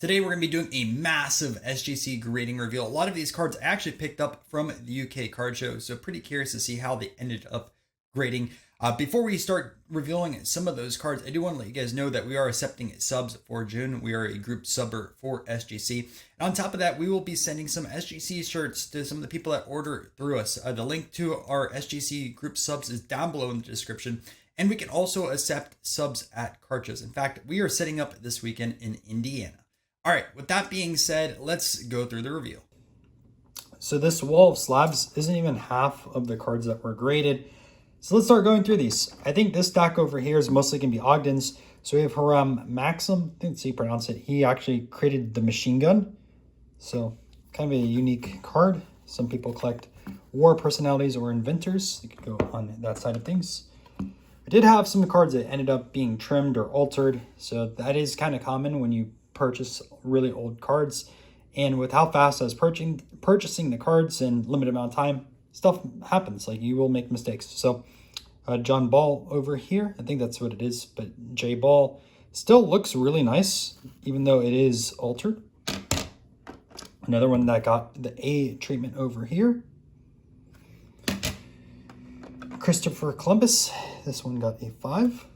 Today we're going to be doing a massive SGC grading reveal. A lot of these cards I actually picked up from the UK card show, so pretty curious to see how they ended up grading. Before we start revealing some of those cards, I do want to let you guys know that we are accepting subs for June. We are a group subber for SGC. And on top of that, we will be sending some SGC shirts to some of the people that order through us. The link to our SGC group subs is down below in the description. And we can also accept subs at card shows. In fact, we are setting up this weekend in Indiana. All right, with that being said, let's go through the reveal. So this wall of slabs isn't even half of the cards that were graded. So let's start going through these. I think this stack over here is mostly going to be Ogden's. So we have Haram Maxim, I think that's how you pronounce it. He actually created the machine gun. So kind of a unique card. Some people collect war personalities or inventors. You could go on that side of things. I did have some cards that ended up being trimmed or altered. So that is kind of common when you purchase really old cards, and with how fast I was purchasing the cards in limited amount of time, stuff happens. Like, you will make mistakes. So John Ball over here, I think that's what it is, but J Ball still looks really nice even though it is altered. Another one that got the A treatment over here, Christopher Columbus, this one got a 5.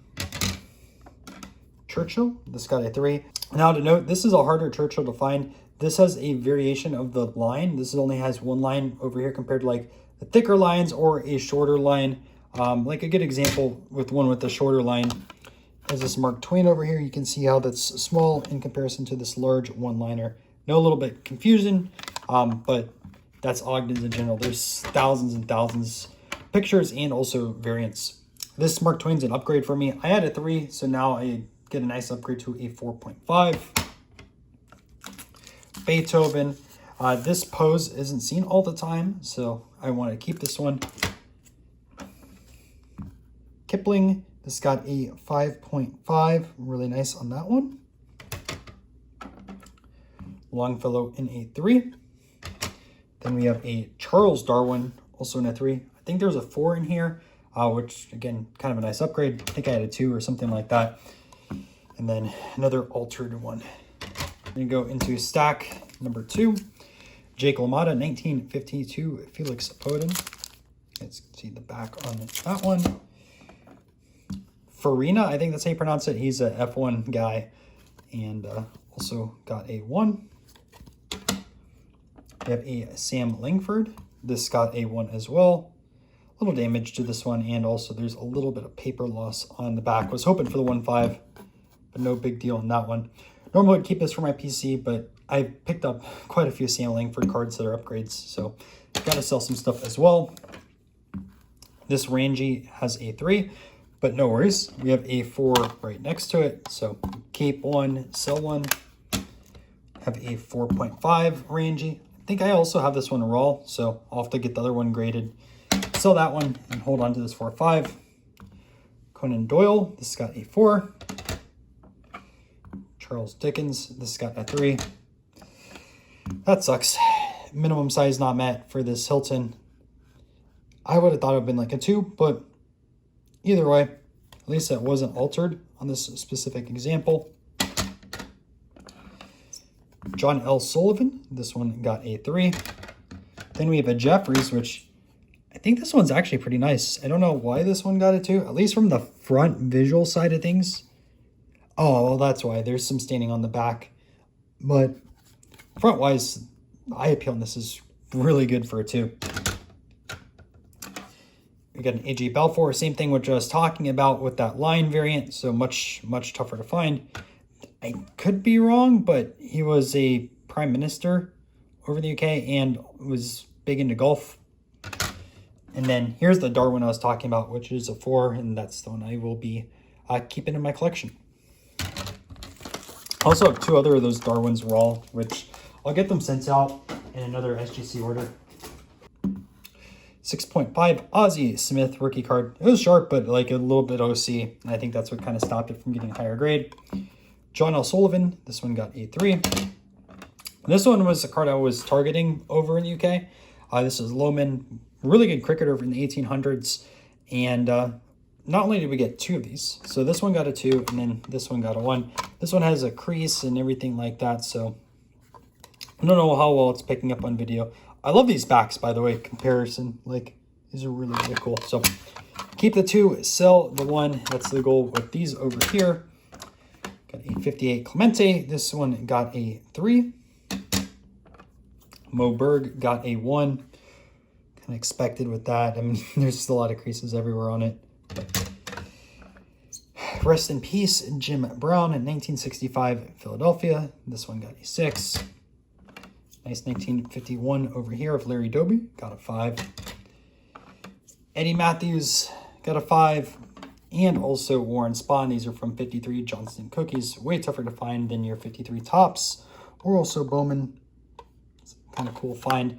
Churchill, this got a 3. Now to note, this is a harder Churchill to find. This has a variation of the line. This only has one line over here compared to like the thicker lines or a shorter line. Like a good example with one with the shorter line is this Mark Twain over here. You can see how that's small in comparison to this large one-liner. No, a little bit confusion, but that's Ogden's in general. There's thousands and thousands of pictures and also variants. This Mark Twain's an upgrade for me. I had a 3, so now I get a nice upgrade to a 4.5. Beethoven. This pose isn't seen all the time, so I want to keep this one. Kipling. This got a 5.5. Really nice on that one. Longfellow in a 3. Then we have a Charles Darwin, also in a 3. I think there's a 4 in here, which, again, kind of a nice upgrade. I think I had a 2 or something like that. And then another altered one. We're going to go into stack number 2. Jake LaMotta, 1952, Felix Podin. Let's see the back on that one. Farina, I think that's how you pronounce it. He's a F1 guy. And also got a 1. We have a Sam Langford. This got a 1 as well. A little damage to this one. And also there's a little bit of paper loss on the back. Was hoping for the 1.5. But no big deal on that one. Normally I'd keep this for my PC, but I picked up quite a few Sam Langford cards that are upgrades, so got to sell some stuff as well. This Rangy has a 3, but no worries. We have a 4 right next to it, so keep 1, sell 1. Have a 4.5 Rangy. I think I also have this one raw, so I'll have to get the other one graded. Sell that one and hold on to this 4.5. Conan Doyle, this got a 4. Charles Dickens, this got a 3. That sucks. Minimum size not met for this Hilton. I would have thought it would have been like a 2, but either way, at least it wasn't altered on this specific example. John L. Sullivan, this one got a 3. Then we have a Jeffries, which I think this one's actually pretty nice. I don't know why this one got a 2, at least from the front visual side of things. Oh, well, that's why. There's some staining on the back. But front-wise, eye appeal on this is really good for a 2. We got an A.J. Balfour. Same thing which I was talking about with that line variant. So much tougher to find. I could be wrong, but he was a prime minister over the UK and was big into golf. And then here's the Darwin I was talking about, which is a 4. And that's the one I will be keeping in my collection. I also have 2 other of those Darwins raw, which I'll get them sent out in another SGC order. 6.5 Ozzie Smith rookie card. It was sharp, but like a little bit OC. And I think that's what kind of stopped it from getting a higher grade. John L. Sullivan. This one got a 3. This one was a card I was targeting over in the UK. This is Lohman. Really good cricketer in the 1800s. And not only did we get 2 of these, so this one got a 2, and then this one got a 1. This one has a crease and everything like that, so I don't know how well it's picking up on video. I love these backs, by the way, comparison. Like, these are really, really cool. So keep the 2, sell the 1. That's the goal with these over here. Got a 58 Clemente. This one got a 3. Mo Berg got a 1. Kind of expected with that. I mean, there's just a lot of creases everywhere on it. But rest in peace, Jim Brown in 1965 Philadelphia. This one got a 6. Nice 1951 over here of Larry Doby. Got a 5. Eddie Matthews got a 5. And also Warren Spahn. These are from 53 Johnston Cookies. Way tougher to find than your 53 Tops. Or also Bowman. It's kind of cool find.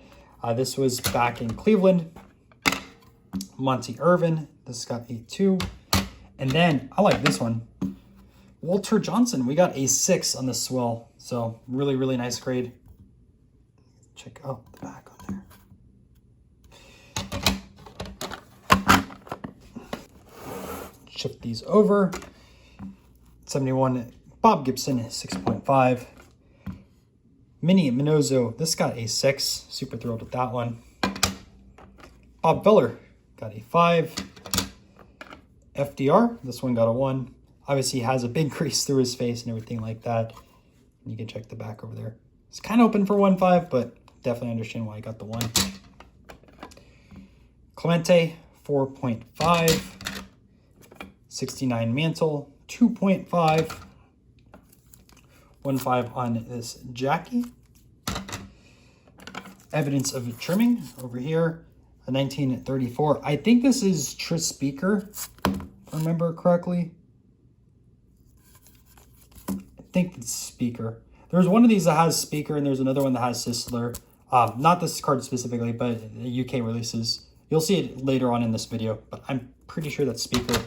This was back in Cleveland. Monty Irvin. This got a 2. And then, I like this one. Walter Johnson. We got a 6 on the swell. So, really, really nice grade. Check out the back on there. Shift these over. 71 Bob Gibson, 6.5. Mini Minozo, this got a 6. Super thrilled with that one. Bob Feller got a 5. FDR, this one got a 1. Obviously has a big crease through his face and everything like that. And you can check the back over there. It's kind of open for 1.5, but definitely understand why I got the 1. Clemente, 4.5. 69 Mantle, 2.5. 1.5 on this Jackie. Evidence of trimming over here. A 1934. I think this is Tris Speaker, if I remember correctly. I think it's Speaker. There's one of these that has Speaker, and there's another one that has Sisler. Not this card specifically, but the UK releases. You'll see it later on in this video, but I'm pretty sure that's Speaker.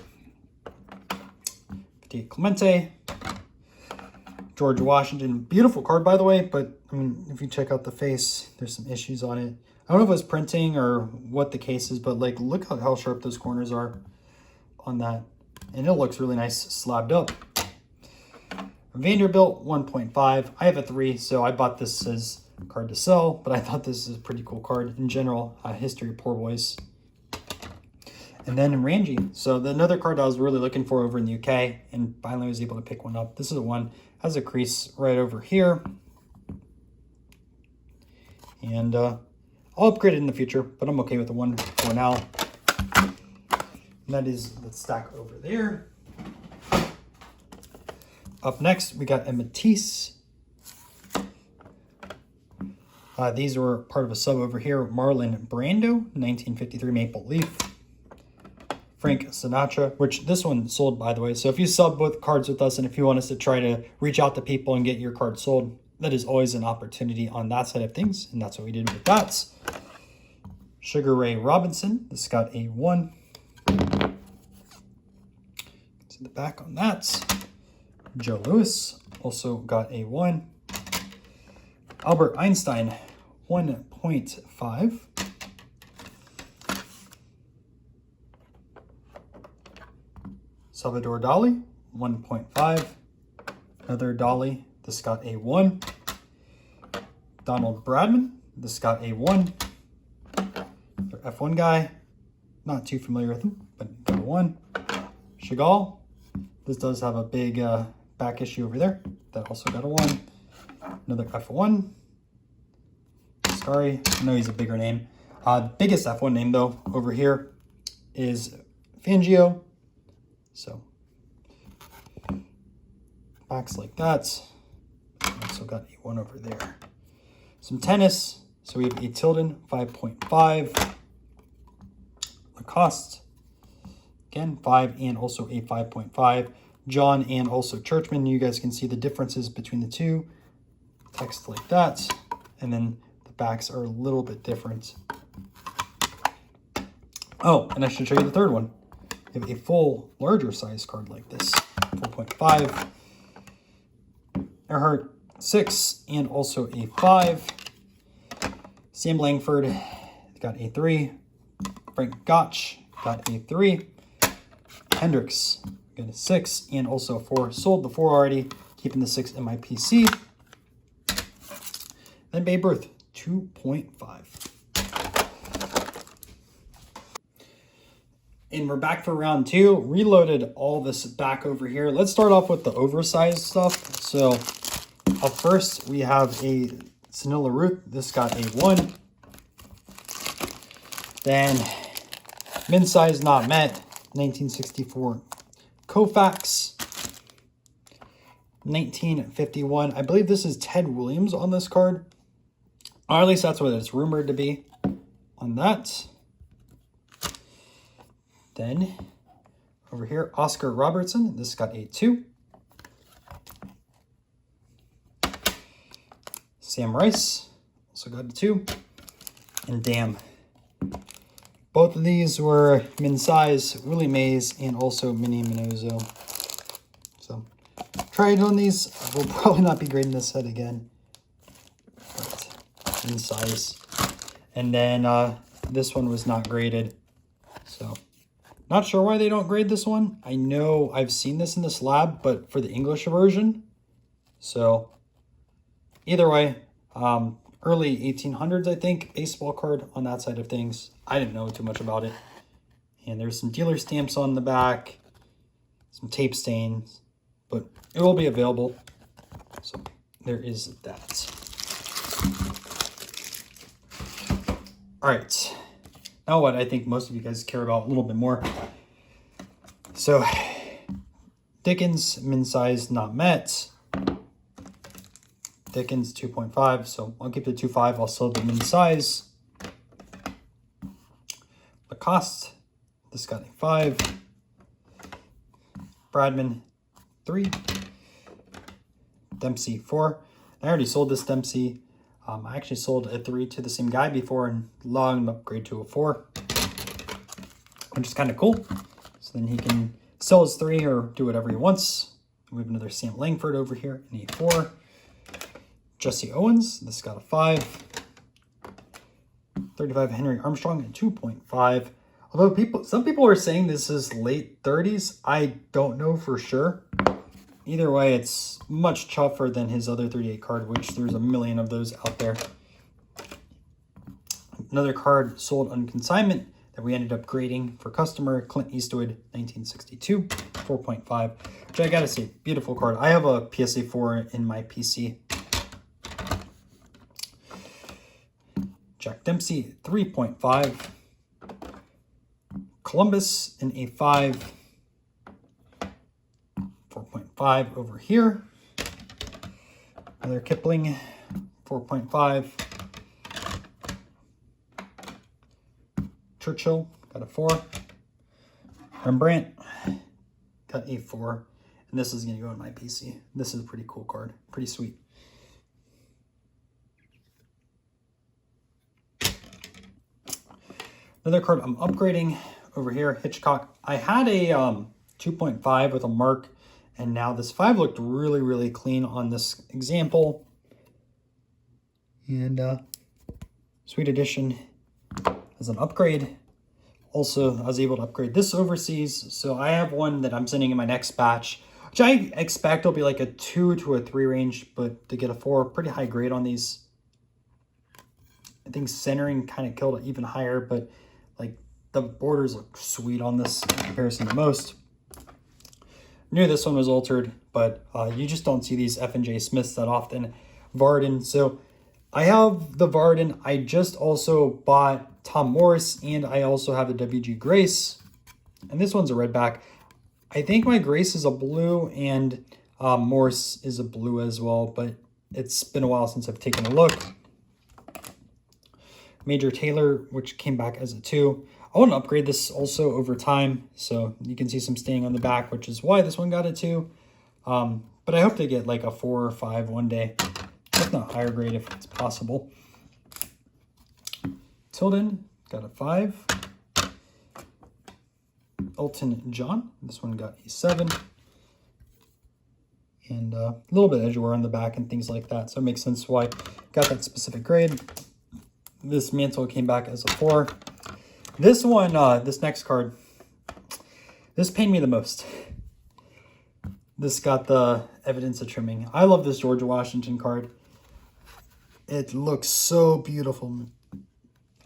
58 Clemente. George Washington. Beautiful card, by the way, but I mean, if you check out the face, there's some issues on it. I don't know if it was printing or what the case is, but like, look how sharp those corners are on that. And it looks really nice slabbed up. Vanderbilt, 1.5. I have a 3, so I bought this as a card to sell, but I thought this is a pretty cool card in general. History of Poor Boys. And then in Ranji, so another card I was really looking for over in the UK, and finally was able to pick one up. This is the one, has a crease right over here. And I'll upgrade it in the future, but I'm okay with the 1 for now. And that is the stack over there. Up next, we got a Matisse. These were part of a sub over here. Marlon Brando, 1953 Maple Leaf. Frank Sinatra, which this one sold, by the way. So if you sub both cards with us, and if you want us to try to reach out to people and get your card sold, that is always an opportunity on that side of things. And that's what we did with that. Sugar Ray Robinson, this got a 1. See the back on that. Joe Louis also got a 1. Albert Einstein, 1.5. Salvador Dali, 1.5. Another Dali, this got a 1. Donald Bradman, this got a 1. F1 guy, not too familiar with him, but got a 1. Chagall, this does have a big back issue over there. That also got a 1. Another F1. Sorry, I know he's a bigger name. Biggest F1 name, though, over here is Fangio. So, backs like that. Also got a 1 over there. Some tennis. So we have a Tilden, 5.5. Lacoste, again, 5 and also a 5.5. John and also Churchman. You guys can see the differences between the two. Text like that. And then the backs are a little bit different. Oh, and I should show you the third one. You have a full, larger size card like this. 4.5. Earhart, 6 and also a 5. Sam Langford got a 3. Frank Gotch got a 3. Hendricks, got a 6 and also a 4. Sold the 4 already, keeping the 6 in my PC. Then Babe Ruth, 2.5. And we're back for round 2. Reloaded all this back over here. Let's start off with the oversized stuff. So up first, we have a Sanilla Ruth. This got a 1. Then min size not met, 1964 Koufax. 1951. I believe this is Ted Williams on this card. Or at least that's what it's rumored to be on that. Then over here, Oscar Robertson. This got a 2. Sam Rice also got a 2. And damn, both of these were min size, Willie Mays, and also Minnie Minozo. So tried on these. I will probably not be grading this set again. But min size. And then this one was not graded. So not sure why they don't grade this one. I know I've seen this in the slab, but for the English version. So either way, early 1800s, I think, baseball card on that side of things. I didn't know too much about it. And there's some dealer stamps on the back, some tape stains, but it will be available. So there is that. All right. Now what I think most of you guys care about a little bit more. So Dickens, min size not met. Dickens 2.5, so I'll keep the 2.5. I'll sell the min size. Lacoste, this got a 5. Bradman 3. Dempsey 4. I already sold this Dempsey. I actually sold a 3 to the same guy before and allowed him to upgrade to a 4, which is kind of cool. So then he can sell his 3 or do whatever he wants. We have another Sam Langford over here in a 4. Jesse Owens, this got a 5. 35 Henry Armstrong at 2.5. Although some people are saying this is late 30s. I don't know for sure. Either way, it's much tougher than his other 38 card, which there's a million of those out there. Another card sold on consignment that we ended up grading for customer, Clint Eastwood, 1962, 4.5, which I gotta say, beautiful card. I have a PSA 4 in my PC. Jack Dempsey, 3.5. Columbus in a 5. 4.5 over here. Another Kipling, 4.5. Churchill, got a 4. Rembrandt, got a 4. And this is going to go in my PC. This is a pretty cool card. Pretty sweet. Another card I'm upgrading over here, Hitchcock. I had a 2.5 with a mark, and now this 5 looked really, really clean on this example. And Sweet Edition as an upgrade. Also, I was able to upgrade this overseas. So I have one that I'm sending in my next batch, which I expect will be like a 2 to a 3 range, but to get a 4, pretty high grade on these. I think centering kind of killed it even higher, but like the borders look sweet on this in comparison to most. Knew this one was altered, but you just don't see these F&J Smiths that often. Varden. So I have the Varden. I just also bought Tom Morris, and I also have the WG Grace. And this one's a red back. I think my Grace is a blue, and Morris is a blue as well, but it's been a while since I've taken a look. Major Taylor, which came back as a 2. I want to upgrade this also over time, so you can see some staying on the back, which is why this one got a 2. But I hope to get like a 4 or 5 one day, if not higher grade if it's possible. Tilden got a 5. Elton John, this one got a 7. And a little bit of edge wear on the back and things like that, so it makes sense why I got that specific grade. This Mantle came back as a 4. This one, this next card, This pained me the most. This got the evidence of trimming. I love this Georgia Washington card. It looks so beautiful.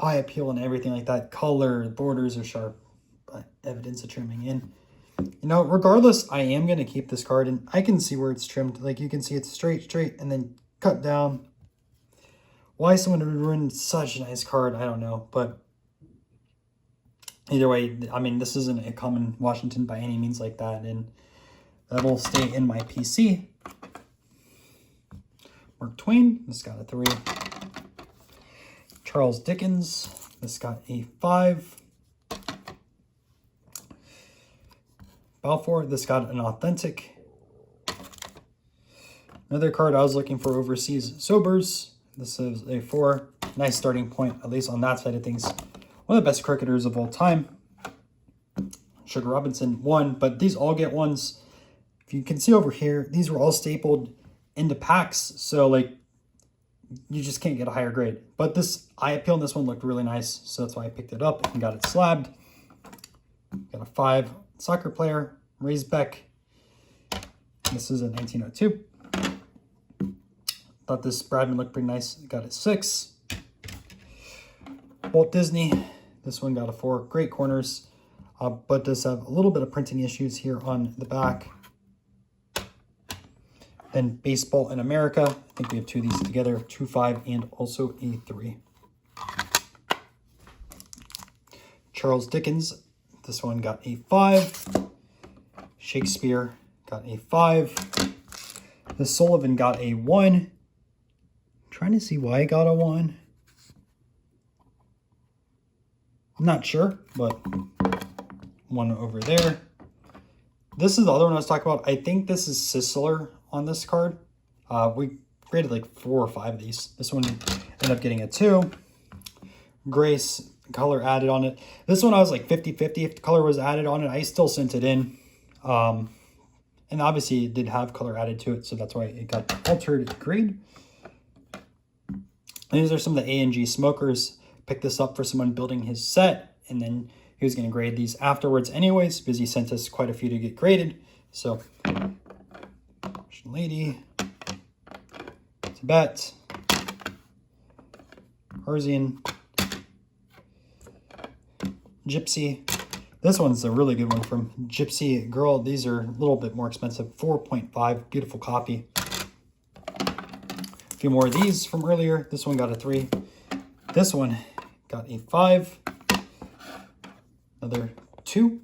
Eye appeal and everything like that. Color, borders are sharp, but evidence of trimming. And, you know, regardless, I am going to keep this card. And I can see where it's trimmed. Like, you can see it's straight, and then cut down. Why someone would ruin such a nice card, I don't know. But either way, I mean, this isn't a common Washington by any means like that. And that'll stay in my PC. Mark Twain, this got a 3. Charles Dickens, this got a 5. Balfour, this got an authentic. Another card I was looking for overseas, Sobers. This is a 4. Nice starting point, at least on that side of things. One of the best cricketers of all time. Sugar Robinson, 1, but these all get 1s. If you can see over here, these were all stapled into packs, so like you just can't get a higher grade. But this eye appeal in this one looked really nice, so that's why I picked it up and got it slabbed. Got a 5. Soccer player, Rays Beck. This is a 1902. Thought this Bradman looked pretty nice. Got a 6. Walt Disney. This one got a 4. Great corners, but does have a little bit of printing issues here on the back. Then Baseball in America. I think we have 2 of these together. 2, 5, and also a 3. Charles Dickens. This one got a 5. Shakespeare got a 5. The Sullivan got a 1. Trying to see why I got a 1. I'm not sure, but 1 over there. This is the other one I was talking about. I think this is Sisler on this card. We graded like 4 or 5 of these. This one ended up getting a 2. Grace, color added on it. This one I was like 50-50 if the color was added on it. I still sent it in. And obviously it did have color added to it, so that's why it got altered grade. And these are some of the A&G smokers. Picked this up for someone building his set, and then he was going to grade these afterwards anyways, because he sent us quite a few to get graded. So, Lady, Tibet, Arzian, Gypsy. This one's a really good one from Gypsy Girl. These are a little bit more expensive. 4.5, beautiful copy. A few more of these from earlier. This one got a 3. This one got a 5. Another 2.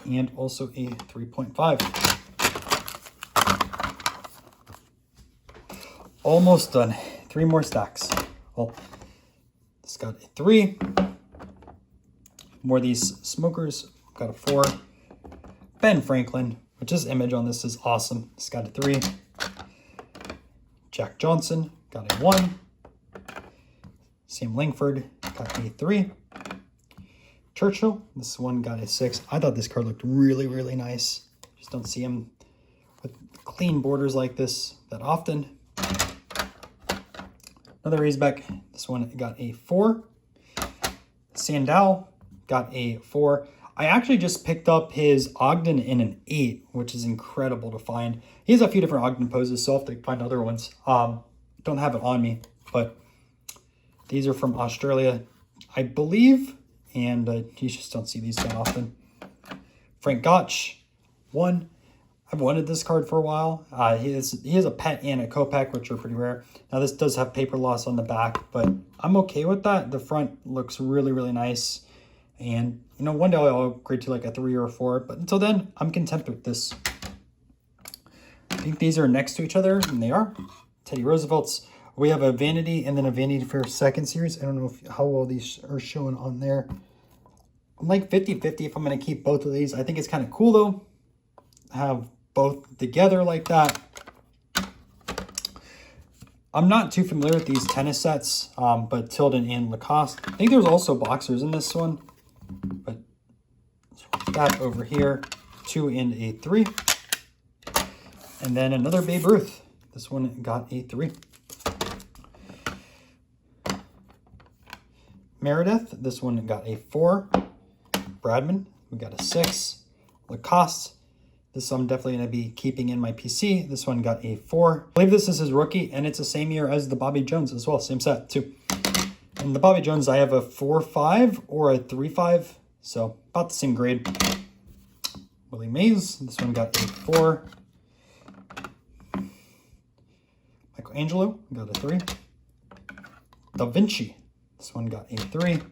And also a 3.5. Almost done. 3 more stacks. Well, this got a 3. More of these smokers. Got a 4. Ben Franklin, which this image on this is awesome. It's got a 3. Jack Johnson got a 1. Sam Langford got a 3. Churchill, this one got a 6. I thought this card looked really, really nice. Just don't see him with clean borders like this that often. Another Raisbeck. This one got a 4. Sandow got a 4. I actually just picked up his Ogden in an 8, which is incredible to find. He has a few different Ogden poses, so I'll have to find other ones. Don't have it on me, but these are from Australia, I believe, and you just don't see these that often. Frank Gotch, 1. I've wanted this card for a while. He has a pet and a Kopeck, which are pretty rare. Now this does have paper loss on the back, but I'm okay with that. The front looks really, really nice. And, you know, one day I'll grade to like a 3 or a 4, but until then, I'm content with this. I think these are next to each other, and they are. Teddy Roosevelt's. We have a Vanity and then a Vanity Fair second series. I don't know how well these are showing on there. I'm like 50-50 if I'm going to keep both of these. I think it's kind of cool, though. Have both together like that. I'm not too familiar with these tennis sets, but Tilden and Lacoste. I think there's also boxers in this one. But that over here, 2 and a 3. And then another Babe Ruth. This one got a 3. Meredith, this one got a 4. Bradman, we got a 6. Lacoste, this I'm definitely going to be keeping in my PC. This one got a 4. I believe this is his rookie, and it's the same year as the Bobby Jones as well, same set too. And the Bobby Jones, I have a 4.5 or a 3.5, so about the same grade. Willie Mays, this one got a 4. Michelangelo got a 3. Da Vinci, this one got a 3.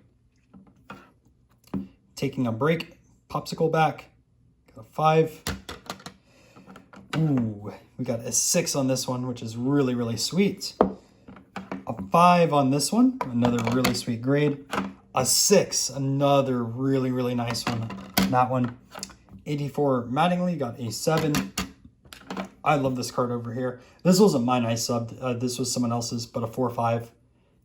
Taking a Break, Popsicle back, got a 5. Ooh, we got a 6 on this one, which is really, really sweet. A 5 on this one, another really sweet grade. A 6, another really, really nice one. That one. 84 Mattingly got a 7. I love this card over here. This wasn't mine, I subbed. This was someone else's, but a 4.5.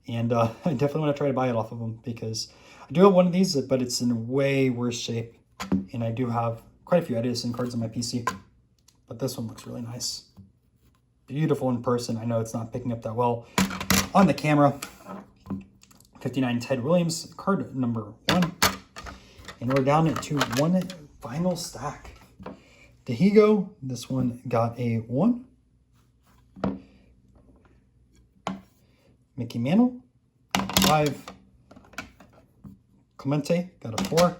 And I definitely want to try to buy it off of them because I do have one of these, but it's in way worse shape. And I do have quite a few Edison cards on my PC. But this one looks really nice. Beautiful in person. I know it's not picking up that well on the camera. 59 Ted Williams, card number 1. And we're down to one final stack. Dahigo, this one got a 1. Mickey Mantle, 5. Clemente got a 4.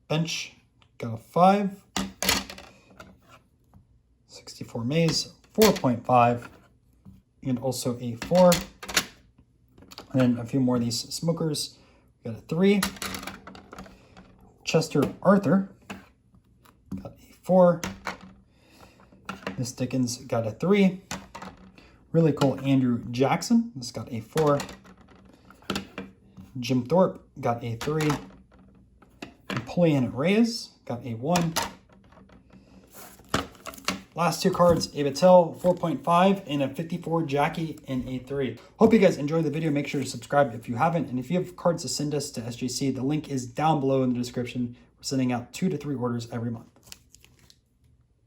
Bench got a 5. 64 Mays, 4.5. And also a 4. And then a few more of these smokers. Got a 3. Chester Arthur got a 4. Miss Dickens got a 3. Really cool Andrew Jackson. This got a 4. Jim Thorpe got a 3. Napoleon Reyes got a 1. Last two cards, a Battelle 4.5 and a 54 Jackie and a 3. Hope you guys enjoyed the video. Make sure to subscribe if you haven't. And if you have cards to send us to SGC, the link is down below in the description. We're sending out 2 to 3 orders every month.